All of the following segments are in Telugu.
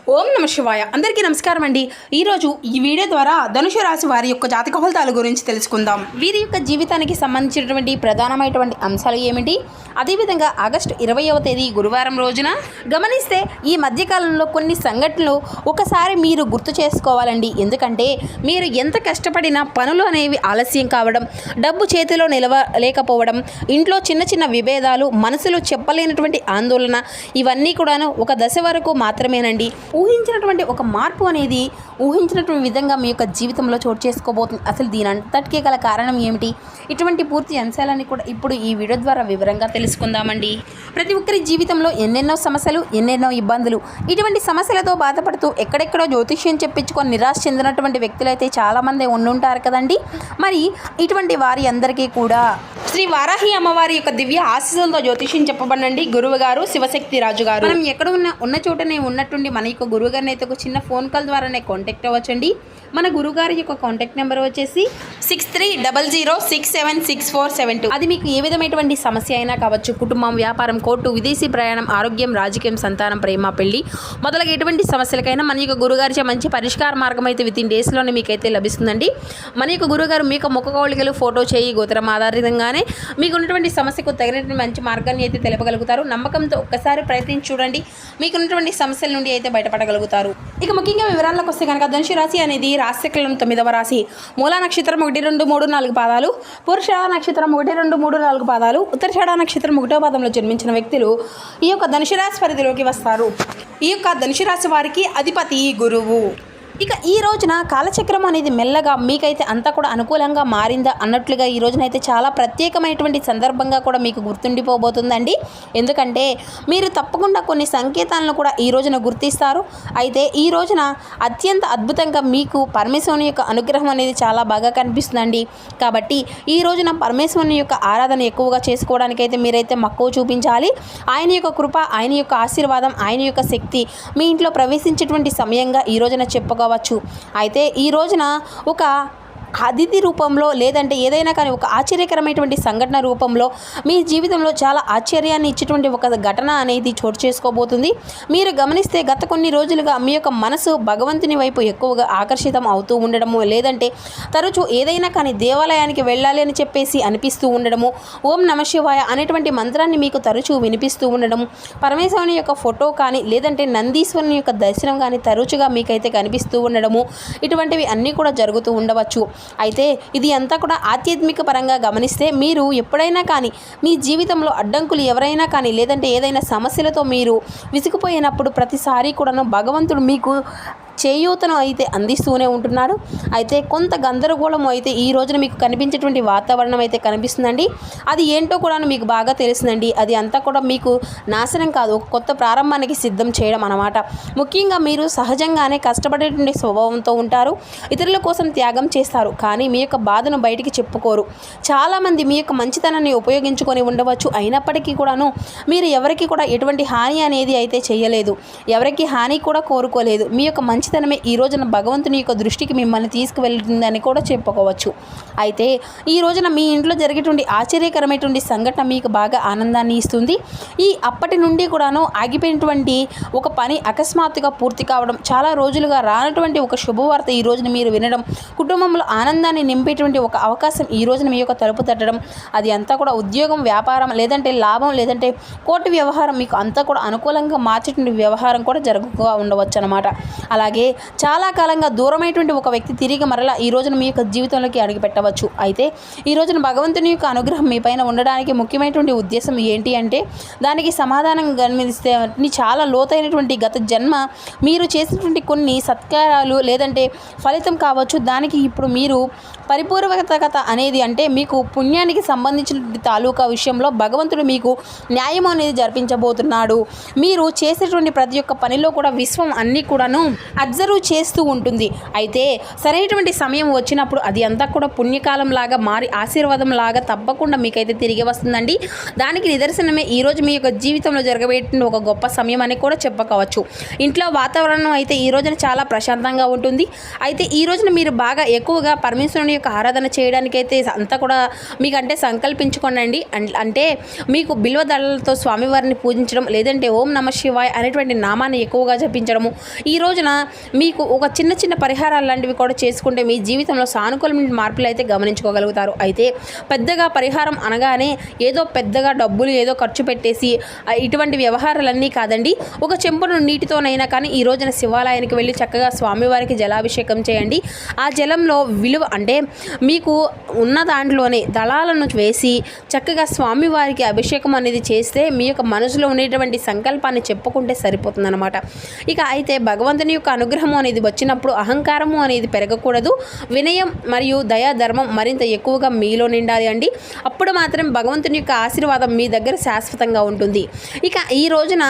ఓం నమ శివాయ. అందరికీ నమస్కారం అండి. ఈరోజు ఈ వీడియో ద్వారా ధనుసు రాశి వారి యొక్క జాతక ఫలితాల గురించి తెలుసుకుందాం. వీరి యొక్క జీవితానికి సంబంధించినటువంటి ప్రధానమైనటువంటి అంశాలు ఏమిటి, అదేవిధంగా ఆగస్టు 20వ తేదీ గురువారం రోజున గమనిస్తే ఈ మధ్యకాలంలో కొన్ని సంఘటనలు ఒకసారి మీరు గుర్తు చేసుకోవాలండి. ఎందుకంటే మీరు ఎంత కష్టపడినా పనులు అనేవి ఆలస్యం కావడం, డబ్బు చేతిలో నిలవలేకపోవడం, ఇంట్లో చిన్న చిన్న విభేదాలు, మనసులో చెప్పలేనటువంటి ఆందోళన, ఇవన్నీ కూడాను ఒక దశ వరకు మాత్రమేనండి. ఊహించినటువంటి ఒక మార్పు అనేది ఊహించినటువంటి విధంగా మీ యొక్క జీవితంలో చోటు చేసుకోబోతుంది. అసలు దీని అంతటికీ గల కారణం ఏమిటి, ఇటువంటి పూర్తి అంశాలని కూడా ఇప్పుడు ఈ వీడియో ద్వారా వివరంగా తెలుసుకుందామండి. ప్రతి ఒక్కరి జీవితంలో ఎన్నెన్నో సమస్యలు, ఎన్నెన్నో ఇబ్బందులు, ఇటువంటి సమస్యలతో బాధపడుతూ ఎక్కడెక్కడో జ్యోతిష్యం చెప్పించుకొని నిరాశ చెందినటువంటి వ్యక్తులు అయితే చాలామంది ఉండుంటారు కదండి. మరి ఇటువంటి వారి అందరికీ కూడా శ్రీ వారాహి అమ్మవారి యొక్క దివ్య ఆశీస్సులతో జ్యోతిష్యం చెప్పబడండి గురువు గారు శివశక్తి రాజు గారు. మనం ఎక్కడ ఉన్న చోటనే ఉన్నట్టుండి మన యొక్క గురువు గారిని అయితే ఒక చిన్న ఫోన్ కాల్ ద్వారానే కాంటాక్ట్ అవ్వచ్చండి. మన గురువుగారి యొక్క కాంటాక్ట్ నెంబర్ వచ్చేసి 6300676472. అది మీకు ఏ విధమైనటువంటి సమస్య అయినా కావచ్చు, కుటుంబం, వ్యాపారం, కోర్టు, విదేశీ ప్రయాణం, ఆరోగ్యం, రాజకీయం, సంతానం, ప్రేమ, పెళ్లి మొదలగు ఎటువంటి సమస్యలకైనా మన యొక్క గురుగారిచే మంచి పరిష్కార మార్గం అయితే వితిన్ డేస్లోనే మీకైతే లభిస్తుందండి. మన యొక్క గురుగారు మీకు ముఖ కవళికలు, ఫోటో చేయి, గోత్రం ఆధారితంగానే మీకు ఉన్నటువంటి సమస్యకు తగినటువంటి మంచి మార్గాన్ని అయితే తెలపగలుగుతారు. నమ్మకంతో ఒక్కసారి ప్రయత్నించి చూడండి, మీకు ఉన్నటువంటి సమస్యల నుండి అయితే బయటపడగలుగుతారు. ఇక ముఖ్యంగా వివరాలకు వస్తే కనుక ధనుసు రాశి అనేది రాశిచక్రంలో 9వ రాశి. మూలా నక్షత్రం 1, 2, 3, 4 పాదాలు, పురుషాఢ నక్షత్రం 1, 2, 3, 4 పాదాలు, ఉత్తరాషాఢ నక్షత్రం 1వ పాదంలో జన్మించిన వ్యక్తులు ఈ యొక్క ధనుసు రాశి పరిధిలోకి వస్తారు. ఈ యొక్క ధనుసు రాశి వారికి అధిపతి గురువు. ఇక ఈ రోజున కాలచక్రం అనేది మెల్లగా మీకైతే అంతా కూడా అనుకూలంగా మారిందా అన్నట్లుగా ఈ రోజునైతే చాలా ప్రత్యేకమైనటువంటి సందర్భంగా కూడా మీకు గుర్తుండిపోబోతుందండి. ఎందుకంటే మీరు తప్పకుండా కొన్ని సంకేతాలను కూడా ఈ రోజున గుర్తిస్తారు. అయితే ఈ రోజున అత్యంత అద్భుతంగా మీకు పరమేశ్వరుని యొక్క అనుగ్రహం అనేది చాలా బాగా కనిపిస్తుందండి. కాబట్టి ఈ రోజున పరమేశ్వరుని యొక్క ఆరాధన ఎక్కువగా చేసుకోవడానికైతే మీరైతే మక్కువ చూపించాలి. ఆయన యొక్క కృప, ఆయన యొక్క ఆశీర్వాదం, ఆయన యొక్క శక్తి మీ ఇంట్లో ప్రవేశించేటువంటి సమయంగా ఈ రోజున చెప్పుకోవచ్చు. అయితే ఈ రోజున ఒక అతిథి రూపంలో లేదంటే ఏదైనా కానీ ఒక ఆశ్చర్యకరమైనటువంటి సంఘటన రూపంలో మీ జీవితంలో చాలా ఆశ్చర్యాన్ని ఇచ్చేటువంటి ఒక ఘటన అనేది చోటు చేసుకోబోతుంది. మీరు గమనిస్తే గత కొన్ని రోజులుగా మీ యొక్క మనసు భగవంతుని వైపు ఎక్కువగా ఆకర్షితం అవుతూ ఉండడము, లేదంటే తరచూ ఏదైనా కానీ దేవాలయానికి వెళ్ళాలి అని చెప్పేసి అనిపిస్తూ ఉండడము, ఓం నమ శివాయ అనేటువంటి మంత్రాన్ని మీకు తరచూ వినిపిస్తూ ఉండడము, పరమేశ్వరుని యొక్క ఫోటో కానీ లేదంటే నందీశ్వరుని యొక్క దర్శనం కానీ తరచుగా మీకైతే కనిపిస్తూ ఉండడము, ఇటువంటివి అన్నీ కూడా జరుగుతూ ఉండవచ్చు. అయితే ఇది అంతా కూడా ఆధ్యాత్మిక పరంగా గమనిస్తే మీరు ఎప్పుడైనా కానీ మీ జీవితంలో అడ్డంకులు ఎవరైనా కానీ లేదంటే ఏదైనా సమస్యలతో మీరు విసిగిపోయినప్పుడు ప్రతిసారి కూడాను భగవంతుడు మీకు చేయూతను అయితే అందిస్తూనే ఉంటున్నాడు. అయితే కొంత గందరగోళం అయితే ఈ రోజున మీకు కనిపించేటువంటి వాతావరణం అయితే కనిపిస్తుందండి. అది ఏంటో కూడా మీకు బాగా తెలుస్తుందండి. అది అంతా కూడా మీకు నాశనం కాదు, ఒక కొత్త ప్రారంభానికి సిద్ధం చేయడం అన్నమాట. ముఖ్యంగా మీరు సహజంగానే కష్టపడేటువంటి స్వభావంతో ఉంటారు, ఇతరుల కోసం త్యాగం చేస్తారు, కానీ మీ యొక్క బాధను బయటికి చెప్పుకోరు. చాలామంది మీ యొక్క మంచితనాన్ని ఉపయోగించుకొని ఉండవచ్చు, అయినప్పటికీ కూడాను మీరు ఎవరికి కూడా ఎటువంటి హాని అనేది అయితే చేయలేదు, ఎవరికి హాని కూడా కోరుకోలేదు. మీ యొక్క మంచితనమే ఈ రోజున భగవంతుని యొక్క దృష్టికి మిమ్మల్ని తీసుకువెళ్తుందని కూడా చెప్పుకోవచ్చు. అయితే ఈ రోజున మీ ఇంట్లో జరిగేటువంటి ఆశ్చర్యకరమైనటువంటి సంఘటన మీకు బాగా ఆనందాన్ని ఇస్తుంది. అప్పటి నుండి కూడాను ఆగిపోయినటువంటి ఒక పని అకస్మాత్తుగా పూర్తి కావడం, చాలా రోజులుగా రానటువంటి ఒక శుభవార్త ఈ రోజున మీరు వినడం, కుటుంబంలో ఆనందాన్ని నింపేటువంటి ఒక అవకాశం ఈ రోజున మీ యొక్క తలుపు తట్టడం, అది అంతా కూడా ఉద్యోగం, వ్యాపారం, లేదంటే లాభం, లేదంటే కోర్టు వ్యవహారం మీకు అంతా కూడా అనుకూలంగా మార్చేటువంటి వ్యవహారం కూడా జరుగుతూ ఉండవచ్చు అన్నమాట. అలాగే చాలా కాలంగా దూరమైనటువంటి ఒక వ్యక్తి తిరిగి మరలా ఈ రోజున మీ యొక్క జీవితంలోకి అడుగుపెట్టవచ్చు. అయితే ఈ రోజున భగవంతుని యొక్క అనుగ్రహం మీ పైన ఉండడానికి ముఖ్యమైనటువంటి ఉద్దేశం ఏంటి అంటే దానికి సమాధానం గమనిస్తే చాలా లోతైనటువంటి గత జన్మ మీరు చేసినటువంటి కొన్ని సత్కారాలు లేదంటే ఫలితం కావచ్చు, దానికి ఇప్పుడు మీరు పరిపూర్వకత అనేది అంటే మీకు పుణ్యానికి సంబంధించిన తాలూకా విషయంలో భగవంతుడు మీకు న్యాయం అనేది జరిపించబోతున్నాడు. మీరు చేసేటువంటి ప్రతి ఒక్క పనిలో కూడా విశ్వం అన్నీ కూడాను అబ్జర్వ్ చేస్తూ ఉంటుంది. అయితే సరైనటువంటి సమయం వచ్చినప్పుడు అది అంతా కూడా పుణ్యకాలం లాగా మారి ఆశీర్వాదం లాగా తప్పకుండా మీకైతే తిరిగి వస్తుందండి. దానికి నిదర్శనమే ఈరోజు మీ యొక్క జీవితంలో జరగబెట్టిన ఒక గొప్ప సమయం అని కూడా చెప్పుకోవచ్చు. ఇంట్లో వాతావరణం అయితే ఈ రోజున చాలా ప్రశాంతంగా ఉంటుంది. అయితే ఈ రోజున మీరు బాగా ఎక్కువగా పరమేశ్వరుని యొక్క ఆరాధన చేయడానికైతే అంతా కూడా మీకంటే సంకల్పించుకోండి. అంటే మీకు బిల్వ దళాలతో స్వామివారిని పూజించడం, లేదంటే ఓం నమ శివాయ అనేటువంటి నామాన్ని ఎక్కువగా జపించడము, ఈ రోజున మీకు ఒక చిన్న చిన్న పరిహారాలు లాంటివి కూడా చేసుకుంటే మీ జీవితంలో సానుకూలమైన మార్పులు అయితే గమనించుకోగలుగుతారు. అయితే పెద్దగా పరిహారం అనగానే ఏదో పెద్దగా డబ్బులు ఏదో ఖర్చు పెట్టేసి ఇటువంటి వ్యవహారాలన్నీ కాదండి. ఒక చెంపును నీటితోనైనా కానీ ఈ రోజున శివాలయానికి వెళ్ళి చక్కగా స్వామివారికి జలాభిషేకం చేయండి. ఆ జలంలో విలువ అంటే మీకు ఉన్న దాంట్లోనే దళాలను వేసి చక్కగా స్వామివారికి అభిషేకం అనేది చేస్తే మీ యొక్క మనసులో ఉండేటువంటి సంకల్పాన్ని చెప్పుకుంటే సరిపోతుందన్నమాట. ఇక అయితే భగవంతుని యొక్క అనుగ్రహం అనేది వచ్చినప్పుడు అహంకారము అనేది పెరగకూడదు. వినయం మరియు దయా ధర్మం మరింత ఎక్కువగా మీలో నిండాలి అండి. అప్పుడు మాత్రం భగవంతుని యొక్క ఆశీర్వాదం మీ దగ్గర శాశ్వతంగా ఉంటుంది. ఇక ఈ రోజున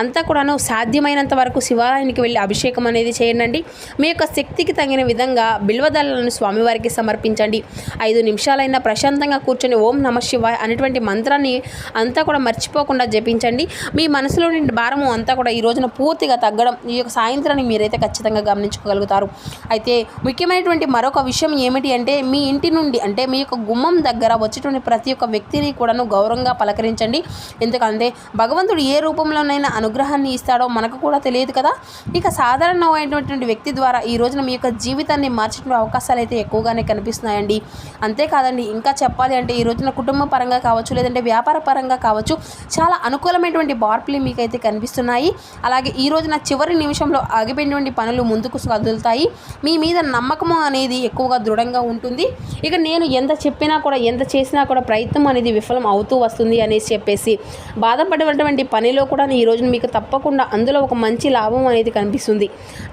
అంతా కూడాను సాధ్యమైనంత వరకు శివాలయానికి వెళ్ళి అభిషేకం అనేది చేయండి. మీ యొక్క శక్తికి తగిన విధంగా బిల్వదళాలను స్వామివారికి సమర్పించండి. 5 నిమిషాలైనా ప్రశాంతంగా కూర్చొని ఓం నమ శివాయ అనేటువంటి మంత్రాన్ని అంతా కూడా మర్చిపోకుండా జపించండి. మీ మనసులో నుండి భారము అంతా కూడా ఈ రోజున పూర్తిగా తగ్గడం ఈ యొక్క సాయంత్రాన్ని మీరైతే ఖచ్చితంగా గమనించుకోగలుగుతారు. అయితే ముఖ్యమైనటువంటి మరొక విషయం ఏమిటి అంటే మీ ఇంటి నుండి అంటే మీ యొక్క గుమ్మం దగ్గర వచ్చేటువంటి ప్రతి ఒక్క వ్యక్తిని కూడాను గౌరవంగా పలకరించండి. ఎందుకంటే భగవంతుడు ఏ రూపంలోనైనా అనుగ్రహాన్ని ఇస్తాడో మనకు కూడా తెలియదు కదా. ఇక సాధారణమైనటువంటి వ్యక్తి ద్వారా ఈ రోజున మీ యొక్క జీవితాన్ని మార్చే అవకాశాలు అయితే ఎక్కువగానే కనిపిస్తున్నాయండి. అంతేకాదండి, ఇంకా చెప్పాలి అంటే ఈ రోజున కుటుంబ పరంగా కావచ్చు, లేదంటే వ్యాపార పరంగా కావచ్చు, చాలా అనుకూలమైనటువంటి మార్పులు మీకైతే కనిపిస్తున్నాయి. అలాగే ఈ రోజున చివరి నిమిషంలో ఆగిపోయినటువంటి పనులు ముందుకు కదులుతాయి. మీ మీద నమ్మకం అనేది ఎక్కువగా దృఢంగా ఉంటుంది. ఇక నేను ఎంత చెప్పినా కూడా ఎంత చేసినా కూడా ప్రయత్నం అనేది విఫలం అవుతూ వస్తుంది అనేసి చెప్పేసి బాధపడేటువంటి పనిలో కూడా ఈ రోజున మీకు తప్పకుండా అందులో ఒక మంచి లాభం అనేది కనిపిస్తుంది.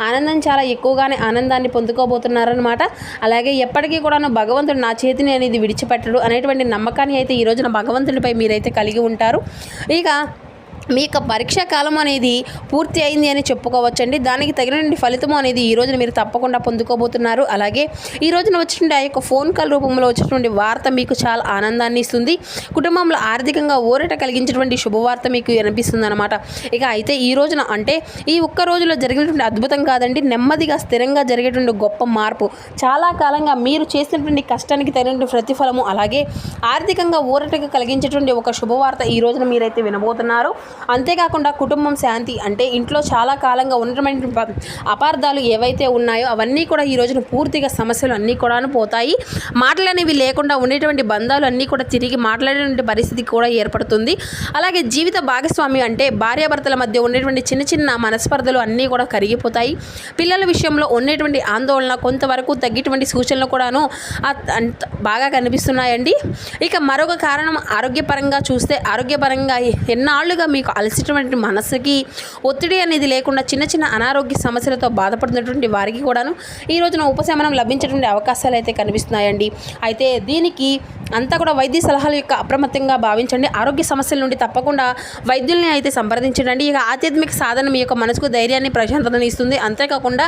ఆనందం చాలా ఎక్కువగానే ఆనందాన్ని పొందుకోబోతున్నారనమాట. అలాగే ఎప్పటికీ కూడాను భగవంతుడు నా చేతిని అనేది విడిచిపెట్టడు అనేటువంటి నమ్మకాన్ని అయితే ఈ రోజున భగవంతుడిపై మీరైతే కలిగి ఉంటారు. ఇక మీ యొక్క పరీక్షా కాలం అనేది పూర్తి అయింది అని చెప్పుకోవచ్చండి. దానికి తగినటువంటి ఫలితం అనేది ఈ రోజున మీరు తప్పకుండా పొందుకోబోతున్నారు. అలాగే ఈ రోజున వచ్చినటువంటి ఆ యొక్క ఫోన్ కాల్ రూపంలో వచ్చినటువంటి వార్త మీకు చాలా ఆనందాన్ని ఇస్తుంది. కుటుంబంలో ఆర్థికంగా ఊరట కలిగించేటువంటి శుభవార్త మీకు అనిపిస్తుంది అనమాట. ఇక అయితే ఈ రోజున అంటే ఈ ఒక్క రోజులో జరిగినటువంటి అద్భుతం కాదండి, నెమ్మదిగా స్థిరంగా జరిగేటువంటి గొప్ప మార్పు, చాలా కాలంగా మీరు చేసినటువంటి కష్టానికి తగినటువంటి ప్రతిఫలము, అలాగే ఆర్థికంగా ఊరటగా కలిగించేటువంటి ఒక శుభవార్త ఈ రోజున మీరైతే వినబోతున్నారు. అంతేకాకుండా కుటుంబం శాంతి అంటే ఇంట్లో చాలా కాలంగా ఉన్నటువంటి అపార్థాలు ఏవైతే ఉన్నాయో అవన్నీ కూడా ఈ రోజున పూర్తిగా సమస్యలు అన్నీ కూడా పోతాయి. మాటలు అనేవి లేకుండా ఉండేటువంటి బంధాలు అన్నీ కూడా తిరిగి మాట్లాడేటువంటి పరిస్థితి కూడా ఏర్పడుతుంది. అలాగే జీవిత భాగస్వామి అంటే భార్యాభర్తల మధ్య ఉండేటువంటి చిన్న చిన్న మనస్పర్ధలు అన్నీ కూడా కరిగిపోతాయి. పిల్లల విషయంలో ఉండేటువంటి ఆందోళన కొంతవరకు తగ్గేటువంటి సూచనలు కూడాను బాగా కనిపిస్తున్నాయండి. ఇక మరొక కారణం ఆరోగ్యపరంగా చూస్తే ఆరోగ్యపరంగా ఎన్నాళ్ళుగా మీకు అలసినటువంటి మనసుకి ఒత్తిడి అనేది లేకుండా చిన్న చిన్న అనారోగ్య సమస్యలతో బాధపడుతున్నటువంటి వారికి కూడాను ఈ రోజున ఉపశమనం లభించేటువంటి అవకాశాలు అయితే కనిపిస్తున్నాయండి. అయితే దీనికి అంతా కూడా వైద్య సలహాల యొక్క అప్రమత్తంగా భావించండి. ఆరోగ్య సమస్యల నుండి తప్పకుండా వైద్యుల్ని అయితే సంప్రదించండి. ఇక ఆధ్యాత్మిక సాధన మీ యొక్క మనసుకు ధైర్యాన్ని ప్రశాంతతను ఇస్తుంది. అంతేకాకుండా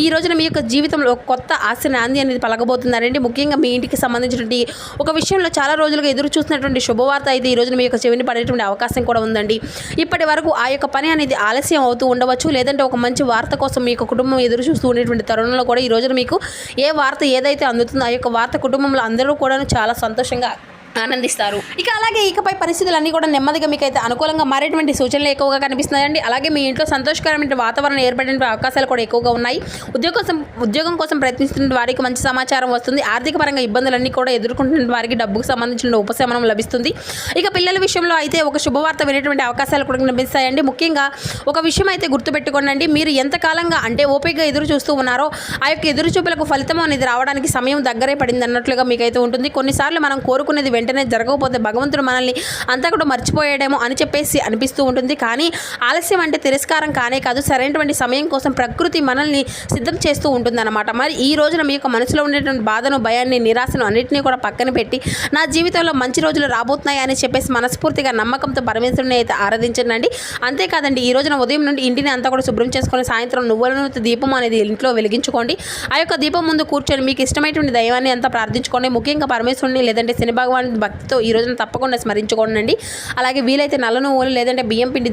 ఈ రోజున మీ యొక్క జీవితంలో కొత్త ఆశ నాంది అనేది పలకబోతున్నారండి. ముఖ్యంగా మీ ఇంటికి సంబంధించినటువంటి ఒక విషయంలో చాలా రోజులుగా ఎదురు చూస్తున్నటువంటి శుభవార్త అయితే ఈ రోజున మీ యొక్క చెవిని పడేటువంటి అవకాశం కూడా ఉందండి. ఇప్పటి వరకు ఆ యొక్క పని అనేది ఆలస్యం అవుతూ ఉండవచ్చు, లేదంటే ఒక మంచి వార్త కోసం మీ యొక్క కుటుంబం ఎదురు చూస్తూ ఉండేటువంటి తరుణంలో కూడా ఈ రోజున మీకు ఏ వార్త ఏదైతే అందుతుందో ఆ యొక్క వార్త కుటుంబంలో అందరూ కూడా చాలా సంతోషంగా ఆనందిస్తారు. ఇక అలాగే ఇకపై పరిస్థితులన్నీ కూడా నెమ్మదిగా మీకైతే అనుకూలంగా మారేటువంటి సూచనలు ఎక్కువగా కనిపిస్తున్నాయండి. అలాగే మీ ఇంట్లో సంతోషకరమైన వాతావరణం ఏర్పడే అవకాశాలు కూడా ఎక్కువగా ఉన్నాయి. ఉద్యోగం కోసం ప్రయత్నిస్తున్న వారికి మంచి సమాచారం వస్తుంది. ఆర్థిక పరంగా ఇబ్బందులన్నీ కూడా ఎదుర్కొంటున్న వారికి డబ్బుకు సంబంధించిన ఉపశమనం లభిస్తుంది. ఇక పిల్లల విషయంలో అయితే ఒక శుభవార్త వినేటువంటి అవకాశాలు కూడా కనిపిస్తాయండి. ముఖ్యంగా ఒక విషయం అయితే గుర్తుపెట్టుకోండి, మీరు ఎంతకాలంగా అంటే ఓపికగా ఎదురు చూస్తూ ఉన్నారో ఆ యొక్క ఎదురు చూపులకు ఫలితం అనేది రావడానికి సమయం దగ్గరే పడింది అన్నట్లుగా మీకైతే ఉంటుంది. కొన్నిసార్లు మనం కోరుకునేది వెంటనే జరగకపోతే భగవంతుడు మనల్ని అంతా కూడా మర్చిపోయాడేమో అని చెప్పేసి అనిపిస్తూ ఉంటుంది. కానీ ఆలస్యం అంటే తిరస్కారం కానే కాదు, సరైనటువంటి సమయం కోసం ప్రకృతి మనల్ని సిద్ధం చేస్తూ ఉంటుందన్నమాట. మరి ఈ రోజున మీ యొక్క మనసులో ఉండేటువంటి బాధను, భయాన్ని, నిరాశను అన్నింటినీ కూడా పక్కన పెట్టి నా జీవితంలో మంచి రోజులు రాబోతున్నాయి అని చెప్పేసి మనస్ఫూర్తిగా నమ్మకంతో పరమేశ్వరుని అయితే ఆరాధించండి. అంతేకాదండి, ఈ రోజున ఉదయం నుండి ఇంటిని అంతా కూడా శుభ్రం చేసుకొని సాయంత్రం నువ్వుల నూనె దీపం అనేది ఇంట్లో వెలిగించుకోండి. ఆ యొక్క దీపం ముందు కూర్చొని మీకు ఇష్టమైనటువంటి దైవాన్ని అంతా ప్రార్థించుకోండి. ముఖ్యంగా పరమేశ్వరుని లేదంటే శని భగవాన్ భక్తితో ఈ రోజున తప్పకుండా స్మరించుకోండి. అలాగే వీలైతే నల్ల నువ్వులు లేదంటే బియ్యం పిండి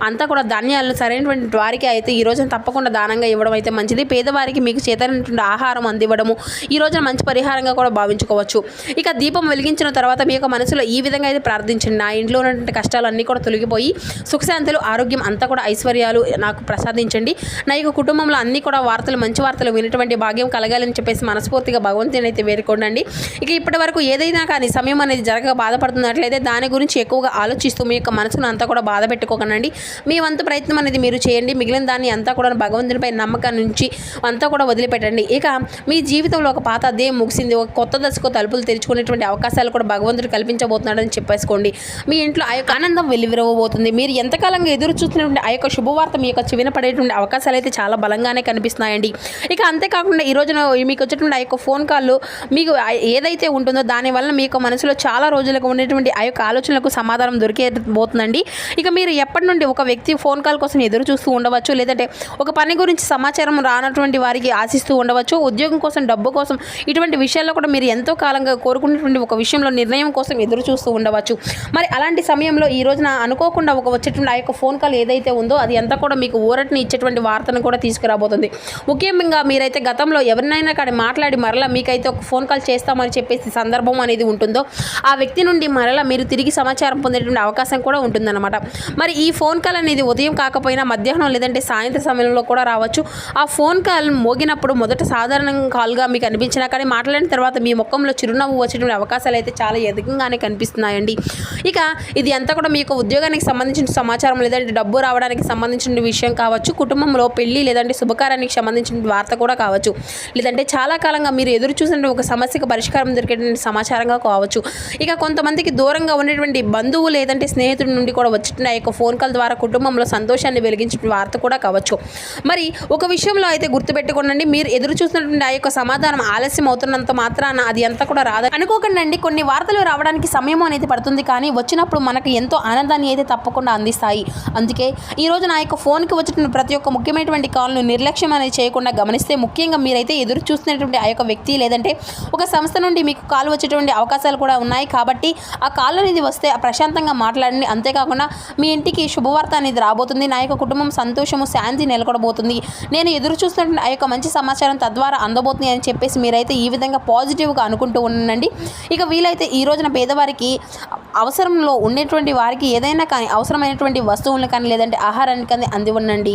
అంతా కూడా ధాన్యాలను సరైనటువంటి వారికి అయితే ఈ రోజున తప్పకుండా దానంగా ఇవ్వడం అయితే మంచిది. పేదవారికి మీకు చేతనటువంటి ఆహారం అందివ్వడము ఈ రోజున మంచి పరిహారంగా కూడా భావించుకోవచ్చు. ఇక దీపం వెలిగించిన తర్వాత మీ యొక్క మనసులో ఈ విధంగా అయితే ప్రార్థించండి. నా ఇంట్లో ఉన్నటువంటి కష్టాలన్నీ కూడా తొలగిపోయి సుఖశాంతులు, ఆరోగ్యం అంతా కూడా ఐశ్వర్యాలు నాకు ప్రసాదించండి. నా యొక్క కుటుంబంలో అన్ని కూడా మంచి వార్తలు వినటువంటి భాగ్యం కలగాలని చెప్పేసి మనస్ఫూర్తిగా భగవంతుని అయితే వేడుకోండి. ఇక ఇప్పటి వరకు ఏదైనా కానీ సమయం అనేది జరగక బాధపడుతున్నట్లయితే దాని గురించి ఎక్కువగా ఆలోచిస్తూ మీ యొక్క మనసును అంతా కూడా బాధ పెట్టుకోకండి. మీ వంతు ప్రయత్నం అనేది మీరు చేయండి. మిగిలిన దాన్ని అంతా కూడా భగవంతునిపై నమ్మకం నుంచి అంతా కూడా వదిలిపెట్టండి. ఇక మీ జీవితంలో ఒక పాత అధ్యాయం ముగిసింది, ఒక కొత్త దశకు తలుపులు తెరుచుకునేటువంటి అవకాశాలు కూడా భగవంతుడు కల్పించబోతున్నాడని చెప్పేసుకోండి. మీ ఇంట్లో ఆ యొక్క ఆనందం వెలువరబోతుంది. మీరు ఎంతకాలంగా ఎదురు చూస్తున్నటువంటి ఆ యొక్క శుభవార్త మీ యొక్క చెవిన పడేటువంటి అవకాశాలు అయితే చాలా బలంగానే కనిపిస్తున్నాయండి. ఇక అంతేకాకుండా ఈ రోజున మీకు వచ్చేటువంటి ఆ యొక్క ఫోన్ కాల్ మీకు ఏదైతే ఉంటుందో దానివల్ల మీ యొక్క మనసులో చాలా రోజులకు ఉండేటువంటి ఆ యొక్క ఆలోచనలకు సమాధానం దొరికేబోతుందండి. ఇక మీరు ఎప్పటి నుండి ఒక వ్యక్తి ఫోన్ కాల్ కోసం ఎదురు చూస్తూ ఉండవచ్చు, లేదంటే ఒక పని గురించి సమాచారం రానటువంటి వారికి ఆశిస్తూ ఉండవచ్చు, ఉద్యోగం కోసం, డబ్బు కోసం, ఇటువంటి విషయాల్లో కూడా మీరు ఎంతో కాలంగా కోరుకున్నటువంటి ఒక విషయంలో నిర్ణయం కోసం ఎదురు చూస్తూ ఉండవచ్చు. మరి అలాంటి సమయంలో ఈ రోజున అనుకోకుండా వచ్చేటువంటి ఆ యొక్క ఫోన్ కాల్ ఏదైతే ఉందో అది అంతా కూడా మీకు ఊరటిని ఇచ్చేటువంటి వార్తను కూడా తీసుకురాబోతుంది. ముఖ్యంగా మీరైతే గతంలో ఎవరినైనా కానీ మాట్లాడి మరలా మీకైతే ఒక ఫోన్ కాల్ చేస్తామని చెప్పేసి సందర్భం అనేది ఉంటుందో ఆ వ్యక్తి నుండి మరలా మీరు తిరిగి సమాచారం పొందేటువంటి అవకాశం కూడా ఉంటుందన్నమాట. మరి ఈ ఫోన్ కాల్ అనేది ఉదయం కాకపోయినా మధ్యాహ్నం లేదంటే సాయంత్రం సమయంలో కూడా రావచ్చు. ఆ ఫోన్ కాల్ మోగినప్పుడు మొదట సాధారణ కాల్గా మీకు అనిపించినా కానీ మాట్లాడిన తర్వాత మీ ముఖంలో చిరునవ్వు వచ్చేటువంటి అవకాశాలు అయితే చాలా అధికంగానే కనిపిస్తున్నాయండి. ఇక ఇది అంతా కూడా మీ యొక్క ఉద్యోగానికి సంబంధించిన సమాచారం, లేదంటే డబ్బు రావడానికి సంబంధించిన విషయం కావచ్చు, కుటుంబంలో పెళ్లి లేదంటే శుభకార్యానికి సంబంధించిన వార్త కూడా కావచ్చు, లేదంటే చాలా కాలంగా మీరు ఎదురు చూసిన ఒక సమస్యకు పరిష్కారం దొరికేటువంటి సమాచారంగా కావచ్చు. ఇక కొంతమందికి దూరంగా ఉండేటువంటి బంధువు లేదంటే స్నేహితుడి నుండి కూడా వచ్చిన ఆ యొక్క ఫోన్ కాల్ ద్వారా కుటుంబంలో సంతోషాన్ని వెలిగించిన వార్త కూడా కావచ్చు. మరి ఒక విషయంలో అయితే గుర్తుపెట్టుకోండి, మీరు ఎదురు చూసినటువంటి ఆ యొక్క సమాధానం ఆలస్యం అవుతున్నంత మాత్రాన అది అంతా కూడా రాదు అనుకోకండి. కొన్ని వార్తలు రావడానికి సమయం అనేది పడుతుంది, కానీ వచ్చినప్పుడు మనకు ఎంతో ఆనందాన్ని అయితే తప్పకుండా అందిస్తాయి. అందుకే ఈ రోజు నా యొక్క ఫోన్కి వచ్చిన ప్రతి ఒక్క ముఖ్యమైనటువంటి కాల్ను నిర్లక్ష్యం అనేది చేయకుండా గమనిస్తే, ముఖ్యంగా మీరైతే ఎదురు చూస్తున్నటువంటి ఆ యొక్క వ్యక్తి లేదంటే ఒక సంస్థ నుండి మీకు కాల్ వచ్చేటువంటి అవకాశాలు కూడా ఉన్నాయి. కాబట్టి ఆ కాల్ అనేది వస్తే ప్రశాంతంగా మాట్లాడండి. అంతేకాకుండా మీ ఇంటికి శుభవార్త అనేది రాబోతుంది. నా యొక్క కుటుంబం సంతోషము, శాంతి నెలకొడబోతుంది. నేను ఎదురు చూస్తున్నటువంటి ఆ యొక్క మంచి సమాచారం తద్వారా అందబోతుంది అని చెప్పేసి మీరైతే ఈ విధంగా పాజిటివ్గా అనుకుంటూ ఉండండి. ఇక వీలైతే ఈ రోజున పేదవారికి అవసరంలో ఉండేటువంటి వారికి ఏదైనా కానీ అవసరమైనటువంటి వస్తువులను కానీ లేదంటే ఆహారాన్ని కానీ అందివ్వండి.